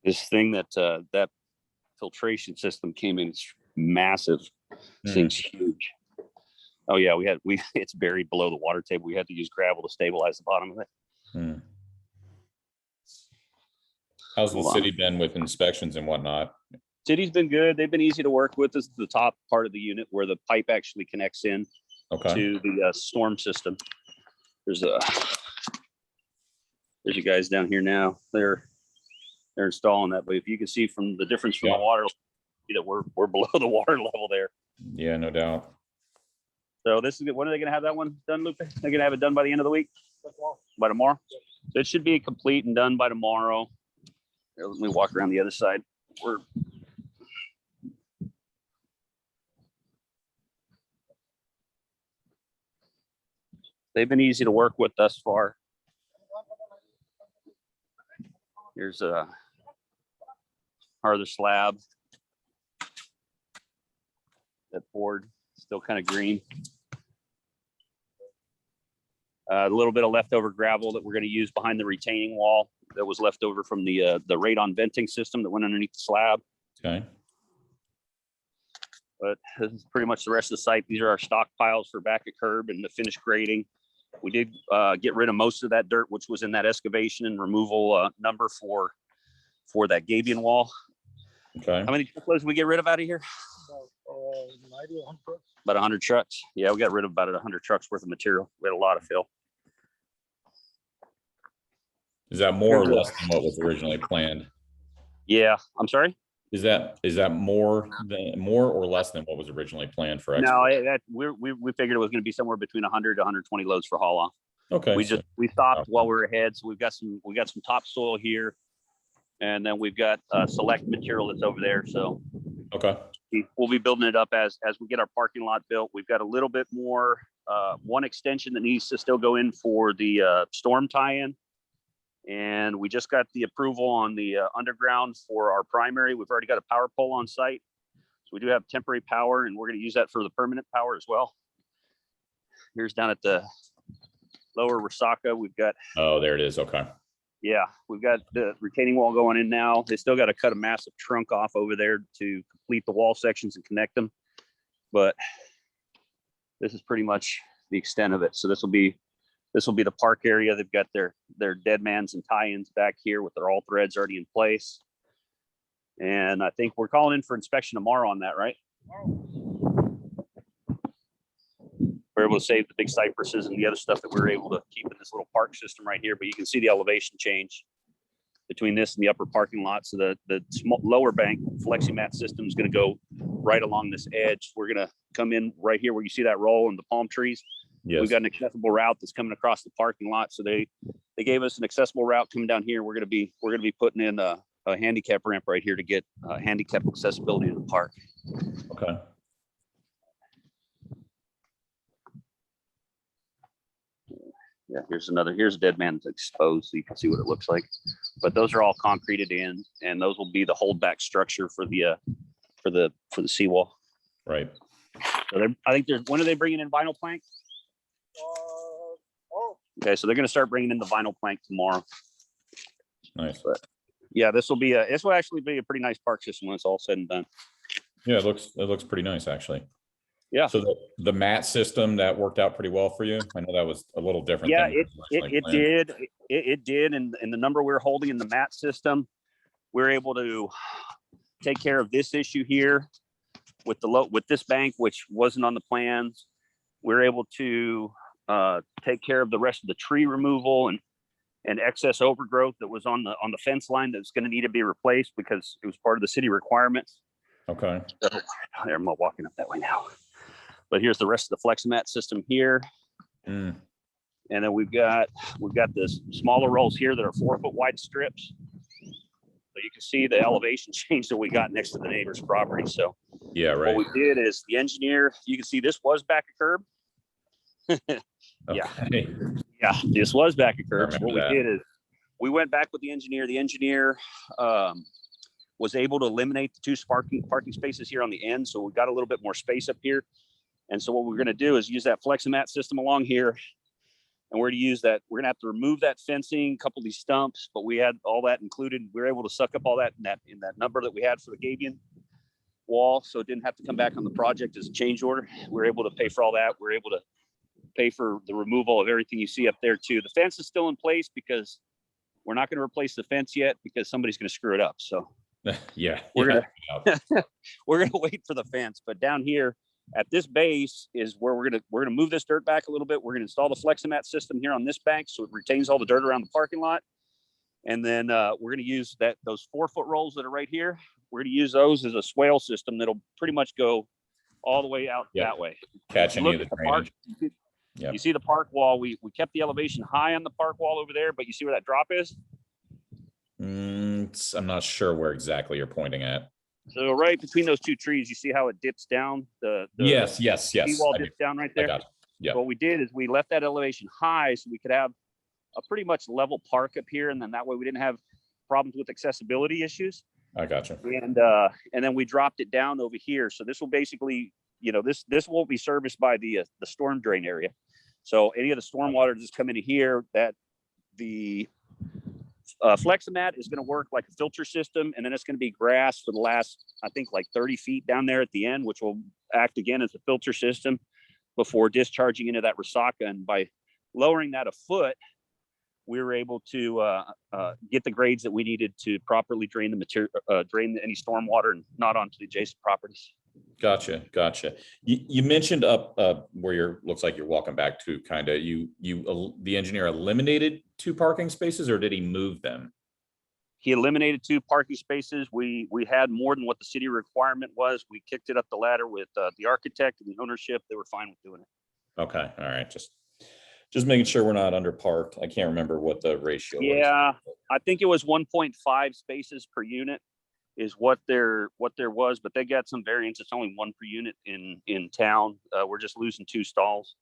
This thing that filtration system came in, it's massive. This thing's huge. Oh yeah, it's buried below the water table. We had to use gravel to stabilize the bottom of it. How's the city been with inspections and whatnot? City's been good. They've been easy to work with. This is the top part of the unit where the pipe actually connects in to the storm system. There's you guys down here now. They're installing that, but if you can see from the difference from the water, that we're below the water level there. Yeah, no doubt. So this is good. When are they going to have that one done, Lupe? They're going to have it done by the end of the week? By tomorrow? So it should be complete and done by tomorrow. Here, let me walk around the other side. They've been easy to work with thus far. Here's part of the slab. That board still kind of green. A little bit of leftover gravel that we're going to use behind the retaining wall that was left over from the radon venting system that went underneath the slab. Okay. But this is pretty much the rest of the site. These are our stockpiles for back at curb and the finished grading. We did get rid of most of that dirt, which was in that excavation and removal number for that gabion wall. Okay. How many truckloads did we get rid of out of here? About 100 trucks. Yeah, we got rid of about 100 trucks worth of material. We had a lot of fill. Is that more or less than what was originally planned? Yeah, I'm sorry. Is that more or less than what was originally planned for export? No, we figured it was going to be somewhere between 100 to 120 loads for haul off. Okay. We stopped while we were ahead, so we got some topsoil here, and then we've got select material that's over there. So okay, we'll be building it up as we get our parking lot built. We've got a little bit more, one extension that needs to still go in for the storm tie-in. And we just got the approval on the underground for our primary. We've already got a power pole on site. So we do have temporary power, and we're going to use that for the permanent power as well. Here's down at the lower Resaca. We've got. Oh, there it is. Okay. Yeah, we've got the retaining wall going in now. They still got to cut a massive trunk off over there to complete the wall sections and connect them. But this is pretty much the extent of it. So this will be the park area. They've got their dead mans and tie-ins back here with their all threads already in place. And I think we're calling in for inspection tomorrow on that, right? We're able to save the big cypresses and the other stuff that we were able to keep in this little park system right here. But you can see the elevation change between this and the upper parking lot. So the lower bank flexi-mat system is going to go right along this edge. We're going to come in right here where you see that roll and the palm trees. Yes. We've got an accessible route that's coming across the parking lot. So they gave us an accessible route coming down here. We're going to be putting in a handicap ramp right here to get handicap accessibility to the park. Okay. Yeah, here's a dead man that's exposed, so you can see what it looks like. But those are all concreted in, and those will be the holdback structure for the seawall. Right. So I think when are they bringing in vinyl plank? Okay, so they're going to start bringing in the vinyl plank tomorrow. Nice. But yeah, this will actually be a pretty nice park system when it's all said and done. Yeah, it looks pretty nice actually. Yeah. So the mat system, that worked out pretty well for you. I know that was a little different. Yeah, it did. It did. And the number we're holding in the mat system, we're able to take care of this issue here with this bank, which wasn't on the plans. We're able to take care of the rest of the tree removal and excess overgrowth that was on the fence line that's going to need to be replaced because it was part of the city requirements. Okay. So, I'm walking up that way now. But here's the rest of the FlexiMat system here. And then we've got this smaller rolls here that are 4-foot wide strips. So you can see the elevation change that we got next to the neighbor's property. So yeah, right. What we did is the engineer, you can see this was back a curb. Yeah. Yeah, this was back a curb. So what we did is we went back with the engineer. The engineer was able to eliminate the 2 parking spaces here on the end. So we got a little bit more space up here. And so what we're going to do is use that FlexiMat system along here And we're going to use that. We're going to have to remove that fencing, a couple of these stumps, but we had all that included. We were able to suck up all that in that number that we had for the Gabion wall. So it didn't have to come back on the project as a change order. We were able to pay for all that. We were able to pay for the removal of everything you see up there too. The fence is still in place because we're not going to replace the fence yet because somebody's going to screw it up. So Yeah. we're gonna wait for the fence. But down here at this base is where we're gonna move this dirt back a little bit. We're gonna install the Fleximat system here on this bank so it retains all the dirt around the parking lot. And then we're gonna use those 4-foot rolls that are right here. We're gonna use those as a swale system that'll pretty much go all the way out that way. Catch any of the park. drainage. You see the park wall. We kept the elevation high on the park wall over there, but you see where that drop is? I'm not sure where exactly you're pointing at. So right between those two trees, you see how it dips down? Yes. Seawall dips down right there. Yeah. What we did is we left that elevation high so we could have a pretty much level park up here, and then that way we didn't have problems with accessibility issues. I got you. And then we dropped it down over here. So this will basically, this won't be serviced by the storm drain area. So any of the storm water that's coming in here, that the Fleximat is going to work like a filter system, and then it's going to be grass for the last, I think, like 30 feet down there at the end, which will act again as a filter system before discharging into that Resaca. And by lowering that a foot, we were able to get the grades that we needed to properly drain the material, drain any storm water and not onto the adjacent properties. Gotcha. You mentioned up where looks like you're walking back to kind of the engineer eliminated 2 parking spaces, or did he move them? He eliminated 2 parking spaces. We had more than what the city requirement was. We kicked it up the ladder with the architect and the ownership. They were fine with doing it. Okay. All right. Just making sure we're not underparked. I can't remember what the ratio was. Yeah, I think it was 1.5 spaces per unit is what there was, but they got some variants. It's only 1 per unit in town. We're just losing 2 stalls.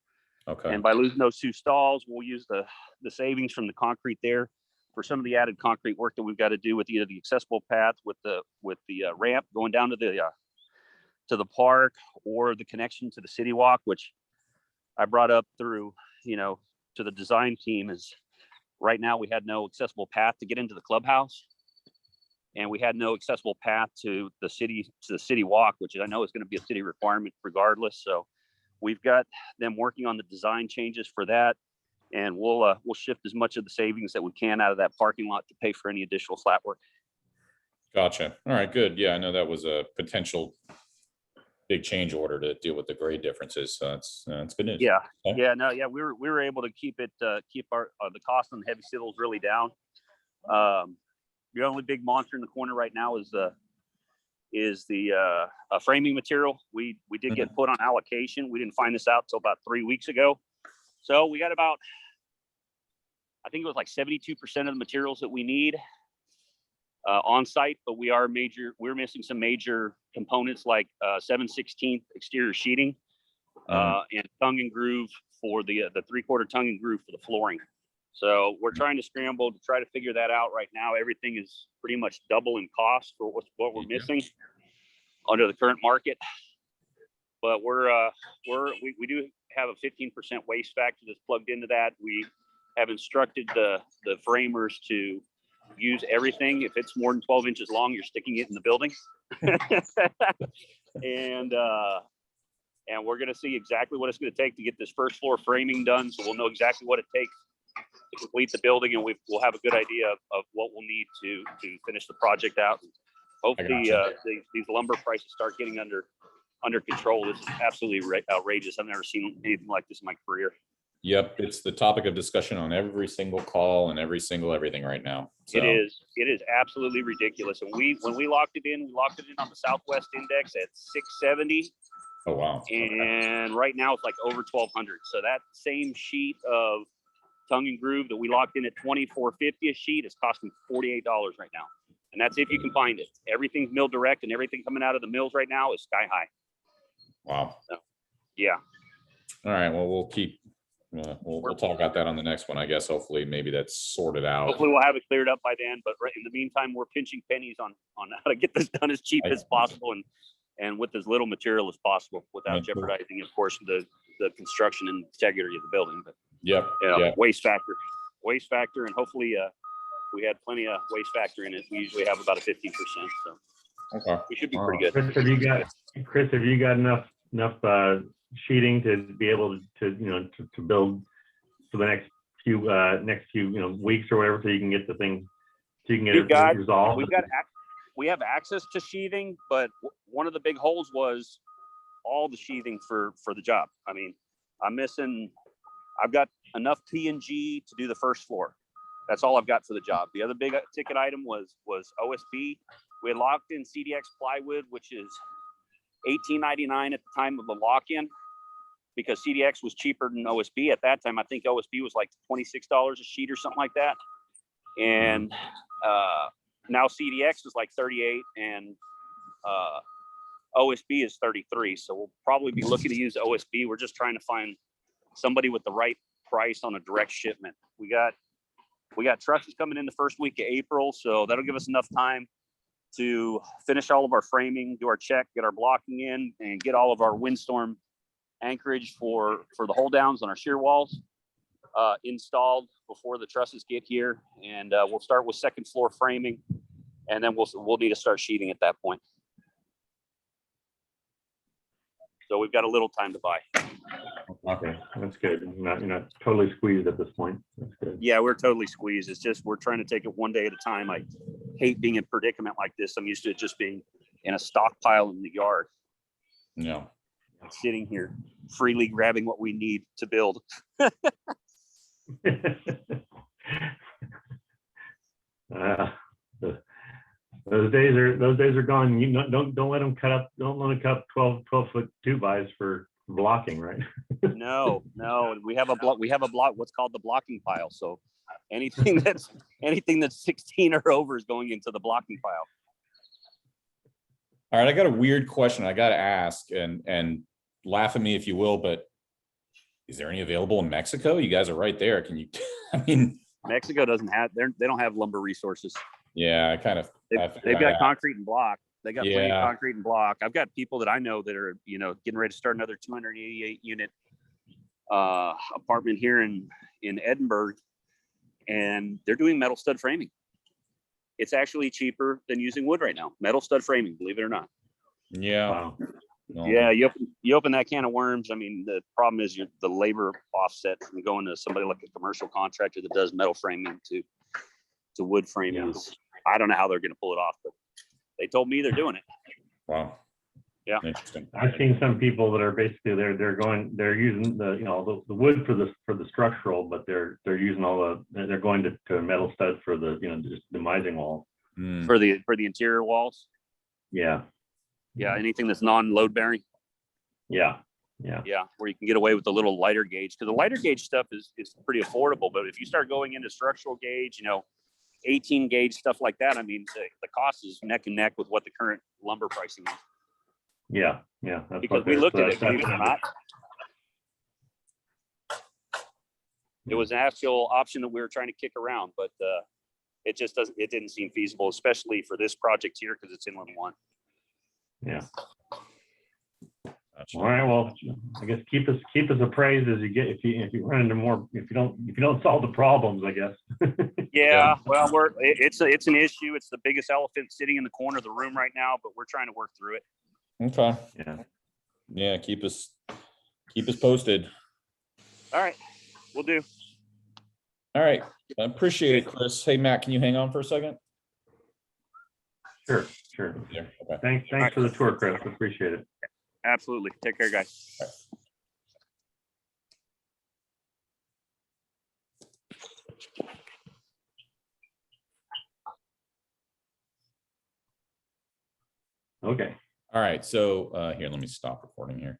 Okay. And by losing those 2 stalls, we'll use the savings from the concrete there for some of the added concrete work that we've got to do with either the accessible path with the ramp going down to the park, or the connection to the city walk, which I brought up through, to the design team. Is right now we had no accessible path to get into the clubhouse, and we had no accessible path to the city walk, which I know is going to be a city requirement regardless. So we've got them working on the design changes for that, and we'll shift as much of the savings that we can out of that parking lot to pay for any additional flat work. Gotcha. All right, good. Yeah, I know that was a potential big change order to deal with the grade differences. So that's good news. Yeah. Okay. Yeah. No. Yeah. We were able to keep our the cost on the heavy civils really down. The only big monster in the corner right now is the framing material. We did get put on allocation. We didn't find this out till about 3 weeks ago. So we got about, I think it was like 72% of the materials that we need on site, but we're missing some major components like 7/16 exterior sheeting and tongue and groove for the 3/4 tongue and groove for the flooring. So we're trying to scramble to try to figure that out right now. Everything is pretty much double in cost for what we're missing under the current market. But we do have a 15% waste factor that's plugged into that. We have instructed the framers to use everything. If it's more than 12 inches long, you're sticking it in the building. And we're going to see exactly what it's going to take to get this first floor framing done. So we'll know exactly what it takes to complete the building, and we'll have a good idea of what we'll need to finish the project out. Hopefully these lumber prices start getting under control. This is absolutely outrageous. I've never seen anything like this in my career. Yep, it's the topic of discussion on every single call and everything right now. So. It is absolutely ridiculous. And when we locked it in on the Southwest Index at 670. Oh wow! And right now it's like over 1,200. So that same sheet of tongue and groove that we locked in at $24.50 a sheet is costing $48 right now, and that's if you can find it. Everything's mill direct, and everything coming out of the mills right now is sky high. Wow. So, yeah. All right. Well, we'll keep. We'll talk about that on the next one, I guess. Hopefully, maybe that's sorted out. Hopefully, we'll have it cleared up by then. But in the meantime, we're pinching pennies on how to get this done as cheap as possible and with as little material as possible without jeopardizing, of course, the construction and integrity of the building. But Yep. You know, Yep. waste factor, and hopefully we had plenty of waste factor in it. We usually have about a 15%, so Okay. we should be pretty good. Chris, have you got enough sheeting to be able to build for the next few weeks or whatever, so you can get the thing, so you can get it resolved? We have access to sheathing, but one of the big holes was all the sheathing for the job. I mean, I've got enough P&G to do the first floor. That's all I've got for the job. The other big ticket item was OSB. We had locked in CDX plywood, which is $18.99 at the time of the lock-in, because CDX was cheaper than OSB at that time. I think OSB was like $26 a sheet or something like that. And now CDX is like 38 and OSB is 33. So we'll probably be looking to use OSB. We're just trying to find somebody with the right price on a direct shipment. We got trusses coming in the first week of April, so that'll give us enough time to finish all of our framing, do our check, get our blocking in, and get all of our windstorm anchorage for the hold downs on our shear walls installed before the trusses get here. And we'll start with second floor framing, and then we'll need to start sheeting at that point. So we've got a little time to buy. Okay, that's good. You're not totally squeezed at this point. That's good. Yeah, we're totally squeezed. It's just we're trying to take it one day at a time. I hate being in a predicament like this. I'm used to it just being in a stockpile in the yard. Yeah. Sitting here freely grabbing what we need to build. Those days are gone. You don't let them cut up. Don't let them cut 12 foot 2x for blocking, right? No. We have a block. What's called the blocking pile. So anything that's 16 or over is going into the blocking pile. All right, I got a weird question I got to ask, and laugh at me if you will, but is there any available in Mexico? You guys are right there. Can you? I mean, Mexico doesn't have. They don't have lumber resources. Yeah, I kind of. They've got concrete and block. They got plenty of Yeah. concrete and block. I've got people that I know that are getting ready to start another 288 unit apartment here in Edinburgh, and they're doing metal stud framing. It's actually cheaper than using wood right now. Metal stud framing, believe it or not. Yeah. Wow. No. Yeah, you open that can of worms. I mean, the problem is the labor offset from going to somebody like a commercial contractor that does metal framing to wood framing. Yeah. I don't know how they're going to pull it off, but they told me they're doing it. Wow. Yeah. Interesting. I've seen some people that are basically they're using the wood for the structural, but they're using they're going to metal stud for the just demising wall. Mm. For the interior walls. Yeah. Yeah, anything that's non-load bearing. Yeah. Yeah, where you can get away with the little lighter gauge, because the lighter gauge stuff is pretty affordable. But if you start going into structural gauge, 18 gauge stuff like that, I mean, the cost is neck and neck with what the current lumber pricing is. Yeah. That's Because we looked at it, believe it or not. It was an actual option that we were trying to kick around, but it didn't seem feasible, especially for this project here, because it's inland one. Yeah. Gotcha. All right. Well, I guess keep us appraised as you get if you run into more if you don't solve the problems, I guess. Yeah. Well, it's an issue. It's the biggest elephant sitting in the corner of the room right now, but we're trying to work through it. Okay. Yeah. Yeah. Keep us posted. All right, we'll do. All right. I appreciate it, Chris. Hey, Matt, can you hang on for a second? Sure. Yeah. Okay. Thanks for the tour, Chris. Appreciate it. Absolutely. Take care, guys. Okay. All right. So here, let me stop recording here.